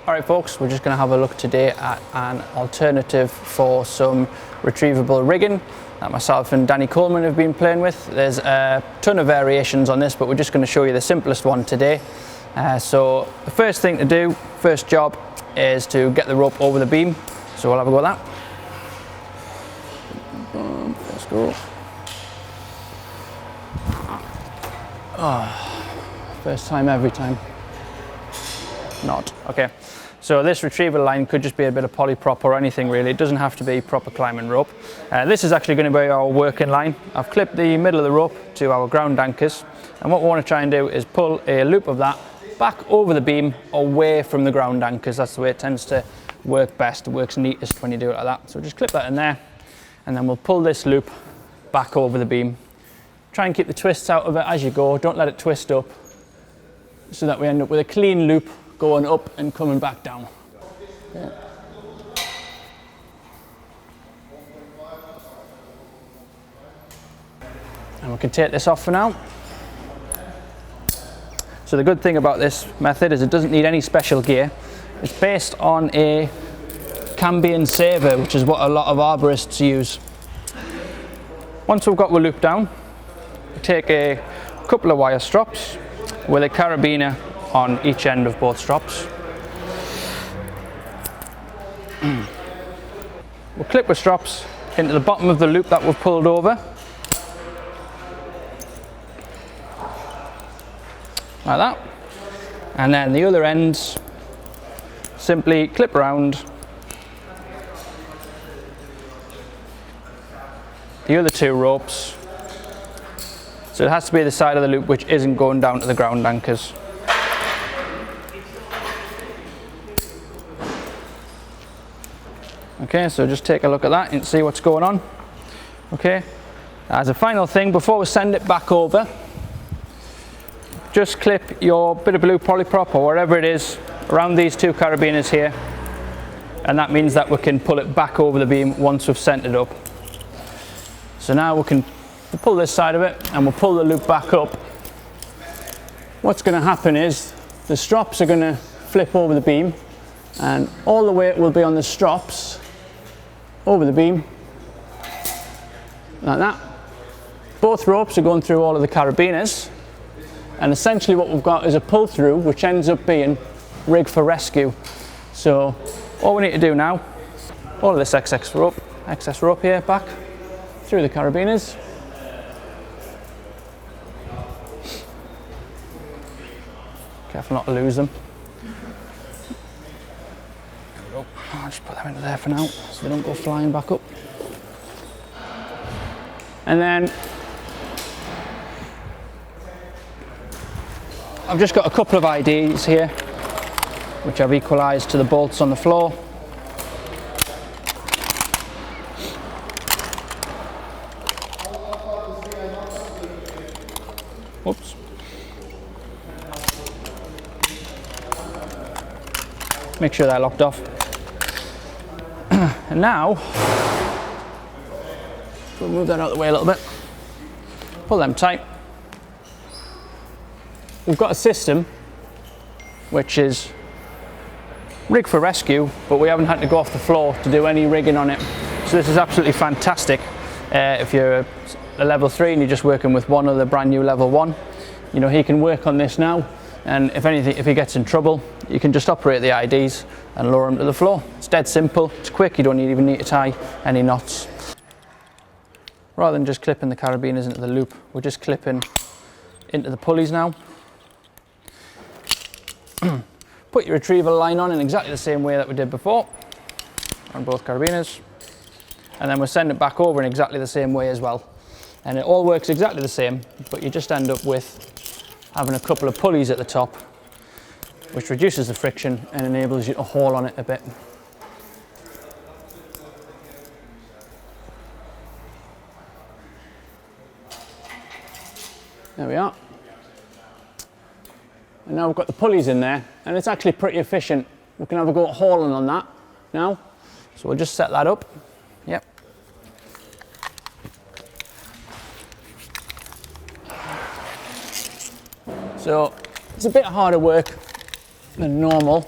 Alright folks, we're just going to have a look today at an alternative for some retrievable rigging that myself and Danny Coleman have been playing with. There's a ton of variations on this, but we're just going to show you the simplest one today. So the first thing to do, first job, is to get the rope over the beam. So we'll have a go at that. Let's go. Oh, first time every time. Not. Okay. So this retrieval line could just be a bit of polyprop or anything really. It doesn't have to be proper climbing rope. This is actually going to be our working line. I've clipped the middle of the rope to our ground anchors, and what we want to try and do is pull a loop of that back over the beam away from the ground anchors. That's the way it tends to work best. It works neatest when you do it like that. So just clip that in there, and then we'll pull this loop back over the beam. Try and keep the twists out of it as you go. Don't let it twist up, so that we end up with a clean loop going up and coming back down. Yeah. And we can take this off for now. So the good thing about this method is it doesn't need any special gear. It's based on a cambion saver, which is what a lot of arborists use. Once we've got the loop down, we take a couple of wire strops with a carabiner on each end of both strops. We'll clip the strops into the bottom of the loop that we've pulled over, like that, and then the other ends simply clip around the other two ropes. So it has to be the side of the loop which isn't going down to the ground anchors. Okay, so just take a look at that and see what's going on. Okay, as a final thing, before we send it back over, just clip your bit of blue polyprop or whatever it is around these two carabiners here, and that means that we can pull it back over the beam once we've sent it up. So now we'll pull this side of it and we'll pull the loop back up. What's going to happen is the strops are going to flip over the beam, and all the weight will be on the strops over the beam, like that. Both ropes are going through all of the carabiners, and essentially what we've got is a pull through which ends up being rig for rescue. So all we need to do now, all of this excess rope here back through the carabiners. Careful not to lose them. I'll just put them into there for now so they don't go flying back up. And then I've just got a couple of IDs here which I've equalised to the bolts on the floor. Whoops. Make sure they're locked off. And now, we'll move that out of the way a little bit. Pull them tight. We've got a system which is rig for rescue, but we haven't had to go off the floor to do any rigging on it. So this is absolutely fantastic. If you're a level 3 and you're just working with one other brand new level 1, you know, he can work on this now. And if he gets in trouble, you can just operate the IDs and lower him to the floor. It's dead simple, it's quick, you don't even need to tie any knots. Rather than just clipping the carabiners into the loop, we're just clipping into the pulleys now. Put your retrieval line on in exactly the same way that we did before, on both carabiners. And then we'll send it back over in exactly the same way as well. And it all works exactly the same, but you just end up with having a couple of pulleys at the top, which reduces the friction and enables you to haul on it a bit. There we are. And now we've got the pulleys in there, and it's actually pretty efficient. We can have a go at hauling on that now. So we'll just set that up. Yep. So it's a bit harder work than normal,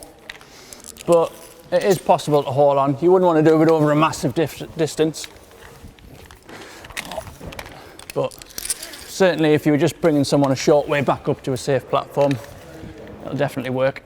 but it is possible to haul on. You wouldn't want to do it over a massive distance, but certainly if you were just bringing someone a short way back up to a safe platform, it'll definitely work.